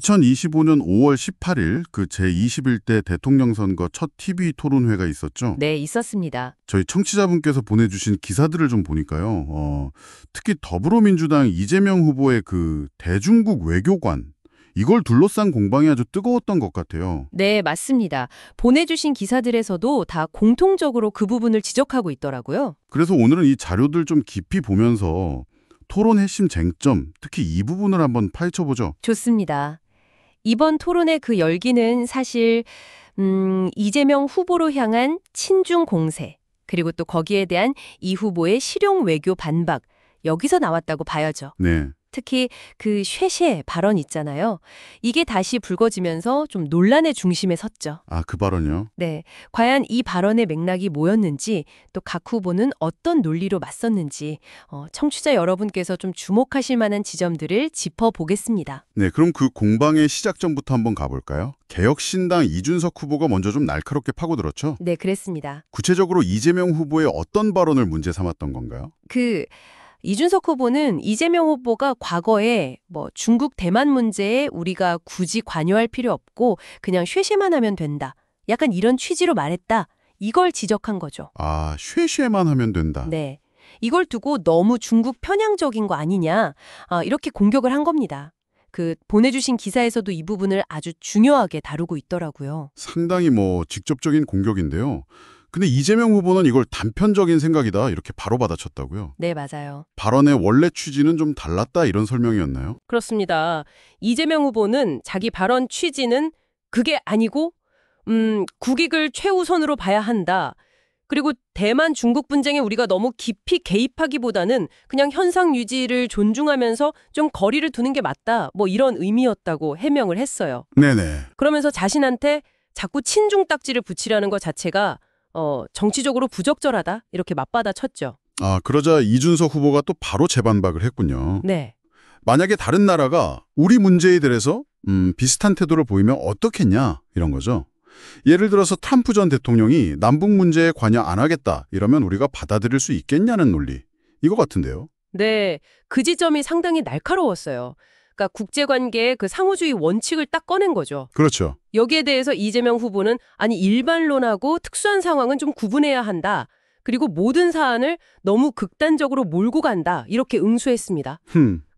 2025년 5월 18일 그 제21대 대통령 선거 첫 TV 토론회가 있었죠. 네, 있었습니다. 저희 청취자분께서 보내주신 기사들을 좀 보니까요. 특히 더불어민주당 이재명 후보의 그 대중국 외교관 이걸 둘러싼 공방이 아주 뜨거웠던 것 같아요. 네, 맞습니다. 보내주신 기사들에서도 다 공통적으로 그 부분을 지적하고 있더라고요. 그래서 오늘은 이 자료들 좀 깊이 보면서 토론 핵심 쟁점, 특히 이 부분을 한번 파헤쳐보죠. 좋습니다. 이번 토론의 그 열기는 사실 이재명 후보로 향한 친중 공세, 그리고 또 거기에 대한 이 후보의 실용 외교 반박, 여기서 나왔다고 봐야죠. 네. 특히 그 쉐쉐 발언 있잖아요. 이게 다시 불거지면서 좀 논란의 중심에 섰죠. 아, 그 발언이요? 네, 과연 이 발언의 맥락이 뭐였는지, 또 각 후보는 어떤 논리로 맞섰는지 청취자 여러분께서 좀 주목하실 만한 지점들을 짚어보겠습니다. 네, 그럼 그 공방의 시작점부터 한번 가볼까요? 개혁신당 이준석 후보가 먼저 좀 날카롭게 파고들었죠? 네, 그랬습니다. 구체적으로 이재명 후보의 어떤 발언을 문제 삼았던 건가요? 이준석 후보는 이재명 후보가 과거에 중국 대만 문제에 우리가 굳이 관여할 필요 없고 그냥 쉐쉐만 하면 된다. 약간 이런 취지로 말했다. 이걸 지적한 거죠. 아, 쉐쉐만 하면 된다. 네. 이걸 두고 너무 중국 편향적인 거 아니냐. 이렇게 공격을 한 겁니다. 보내주신 기사에서도 이 부분을 아주 중요하게 다루고 있더라고요. 상당히 직접적인 공격인데요. 근데 이재명 후보는 이걸 단편적인 생각이다 이렇게 바로 받아쳤다고요? 네, 맞아요. 발언의 원래 취지는 좀 달랐다 이런 설명이었나요? 그렇습니다. 이재명 후보는 자기 발언 취지는 그게 아니고 국익을 최우선으로 봐야 한다. 그리고 대만 중국 분쟁에 우리가 너무 깊이 개입하기보다는 그냥 현상 유지를 존중하면서 좀 거리를 두는 게 맞다. 이런 의미였다고 해명을 했어요. 네네. 그러면서 자신한테 자꾸 친중 딱지를 붙이라는 것 자체가 정치적으로 부적절하다. 이렇게 맞받아 쳤죠. 아, 그러자 이준석 후보가 또 바로 재반박을 했군요. 네. 만약에 다른 나라가 우리 문제에 대해서 비슷한 태도를 보이면 어떻겠냐 이런 거죠. 예를 들어서 트럼프 전 대통령이 남북 문제에 관여 안 하겠다 이러면 우리가 받아들일 수 있겠냐는 논리. 이거 같은데요. 네. 그 지점이 상당히 날카로웠어요. 그러니까 국제관계의 그 상호주의 원칙을 딱 꺼낸 거죠. 그렇죠. 여기에 대해서 이재명 후보는 아니 일반론하고 특수한 상황은 좀 구분해야 한다. 그리고 모든 사안을 너무 극단적으로 몰고 간다. 이렇게 응수했습니다.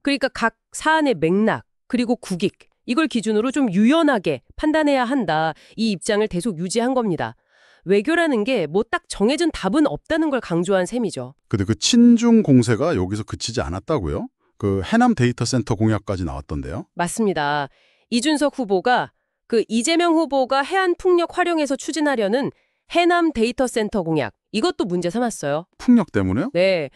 그러니까 각 사안의 맥락 그리고 국익 이걸 기준으로 좀 유연하게 판단해야 한다. 이 입장을 계속 유지한 겁니다. 외교라는 게 딱 정해진 답은 없다는 걸 강조한 셈이죠. 근데 그 친중 공세가 여기서 그치지 않았다고요? 그 해남 데이터 센터 공약까지 나왔던데요. 맞습니다. 이준석 후보가 이재명 후보가 해안 풍력 활용해서 추진하려는 해남 데이터 센터 공약 이것도 문제 삼았어요. 풍력 때문에요? 네.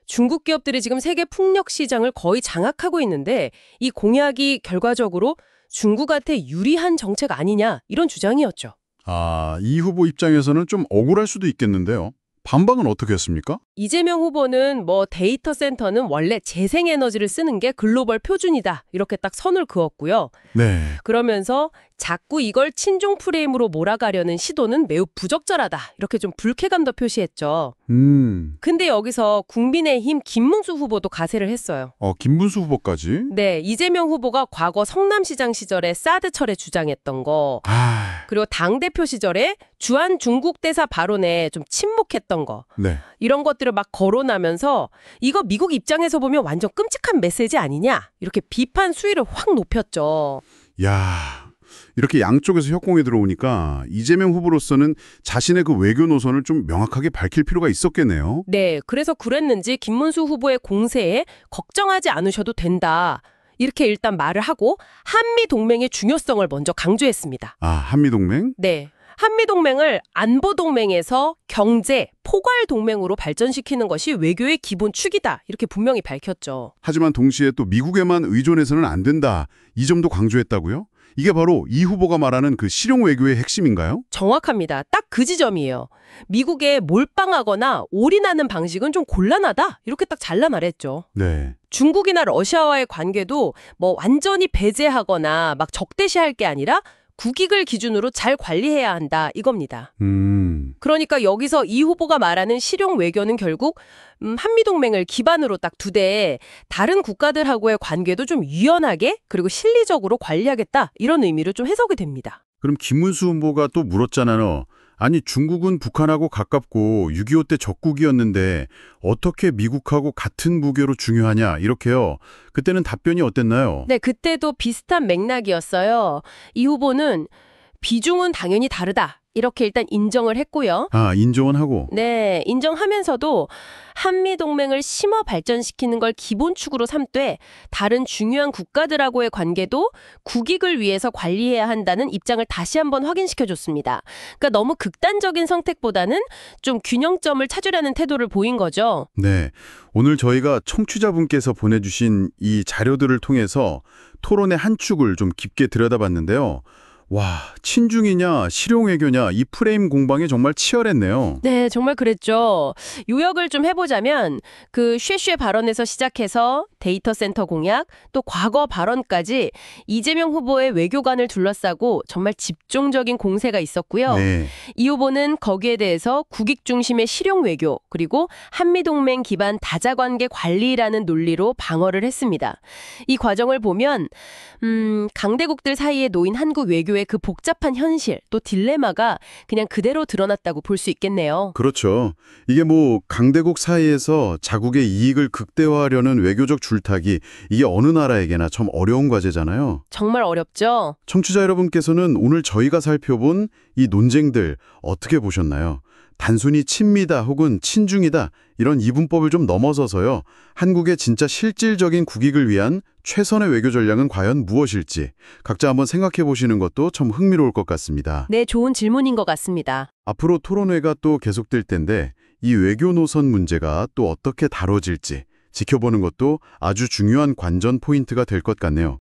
중국 기업들이 지금 세계 풍력 시장을 거의 장악하고 있는데 이 공약이 결과적으로 중국한테 유리한 정책 아니냐 이런 주장이었죠. 아, 이 후보 입장에서는 좀 억울할 수도 있겠는데요. 반박은 어떻게 했습니까? 이재명 후보는 데이터 센터는 원래 재생에너지를 쓰는 게 글로벌 표준이다. 이렇게 딱 선을 그었고요. 네. 그러면서 자꾸 이걸 친중 프레임으로 몰아가려는 시도는 매우 부적절하다. 이렇게 좀 불쾌감도 표시했죠. 근데 여기서 국민의힘 김문수 후보도 가세를 했어요. 김문수 후보까지? 네, 이재명 후보가 과거 성남시장 시절에 사드 철회 주장했던 거, 그리고 당대표 시절에 주한 중국 대사 발언에 좀 침묵했던 거, 네. 이런 것들을 막 거론하면서 이거 미국 입장에서 보면 완전 끔찍한 메시지 아니냐? 이렇게 비판 수위를 확 높였죠. 야, 이렇게 양쪽에서 협공이 들어오니까 이재명 후보로서는 자신의 그 외교 노선을 좀 명확하게 밝힐 필요가 있었겠네요. 네, 그래서 그랬는지 김문수 후보의 공세에 걱정하지 않으셔도 된다. 이렇게 일단 말을 하고 한미동맹의 중요성을 먼저 강조했습니다. 아, 한미동맹? 네. 한미동맹을 안보동맹에서 경제, 포괄동맹으로 발전시키는 것이 외교의 기본 축이다. 이렇게 분명히 밝혔죠. 하지만 동시에 또 미국에만 의존해서는 안 된다. 이 점도 강조했다고요? 이게 바로 이 후보가 말하는 그 실용 외교의 핵심인가요? 정확합니다. 딱 그 지점이에요. 미국에 몰빵하거나 올인하는 방식은 좀 곤란하다. 이렇게 딱 잘라 말했죠. 네. 중국이나 러시아와의 관계도 완전히 배제하거나 막 적대시할 게 아니라 국익을 기준으로 잘 관리해야 한다 이겁니다. 그러니까 여기서 이 후보가 말하는 실용 외교는 결국 한미동맹을 기반으로 딱 두되 다른 국가들하고의 관계도 좀 유연하게 그리고 실리적으로 관리하겠다 이런 의미로 좀 해석이 됩니다. 그럼 김문수 후보가 또 물었잖아요. 아니 중국은 북한하고 가깝고 6.25 때 적국이었는데 어떻게 미국하고 같은 무게로 중요하냐 이렇게요. 그때는 답변이 어땠나요? 네, 그때도 비슷한 맥락이었어요. 이 후보는 비중은 당연히 다르다. 이렇게 일단 인정을 했고요. 아, 인정은 하고. 네, 인정하면서도 한미동맹을 심화 발전시키는 걸 기본축으로 삼되 다른 중요한 국가들하고의 관계도 국익을 위해서 관리해야 한다는 입장을 다시 한번 확인시켜줬습니다. 그러니까 너무 극단적인 선택보다는 좀 균형점을 찾으려는 태도를 보인 거죠. 네, 오늘 저희가 청취자분께서 보내주신 이 자료들을 통해서 토론의 한 축을 좀 깊게 들여다봤는데요. 와, 친중이냐 실용외교냐 이 프레임 공방이 정말 치열했네요. 네, 정말 그랬죠. 요약을 좀 해보자면 그 쉐쉐 발언에서 시작해서 데이터 센터 공약, 또 과거 발언까지 이재명 후보의 외교관을 둘러싸고 정말 집중적인 공세가 있었고요. 네. 이 후보는 거기에 대해서 국익 중심의 실용 외교, 그리고 한미동맹 기반 다자관계 관리라는 논리로 방어를 했습니다. 이 과정을 보면 강대국들 사이에 놓인 한국 외교의 그 복잡한 현실, 또 딜레마가 그냥 그대로 드러났다고 볼 수 있겠네요. 그렇죠. 이게 뭐 강대국 사이에서 자국의 이익을 극대화하려는 외교적 줄타기, 이게 어느 나라에게나 참 어려운 과제잖아요. 정말 어렵죠? 청취자 여러분께서는 오늘 저희가 살펴본 이 논쟁들 어떻게 보셨나요? 단순히 친미다 혹은 친중이다 이런 이분법을 좀 넘어서서요. 한국의 진짜 실질적인 국익을 위한 최선의 외교 전략은 과연 무엇일지 각자 한번 생각해 보시는 것도 참 흥미로울 것 같습니다. 네, 좋은 질문인 것 같습니다. 앞으로 토론회가 또 계속될 텐데 이 외교 노선 문제가 또 어떻게 다뤄질지 지켜보는 것도 아주 중요한 관전 포인트가 될 것 같네요.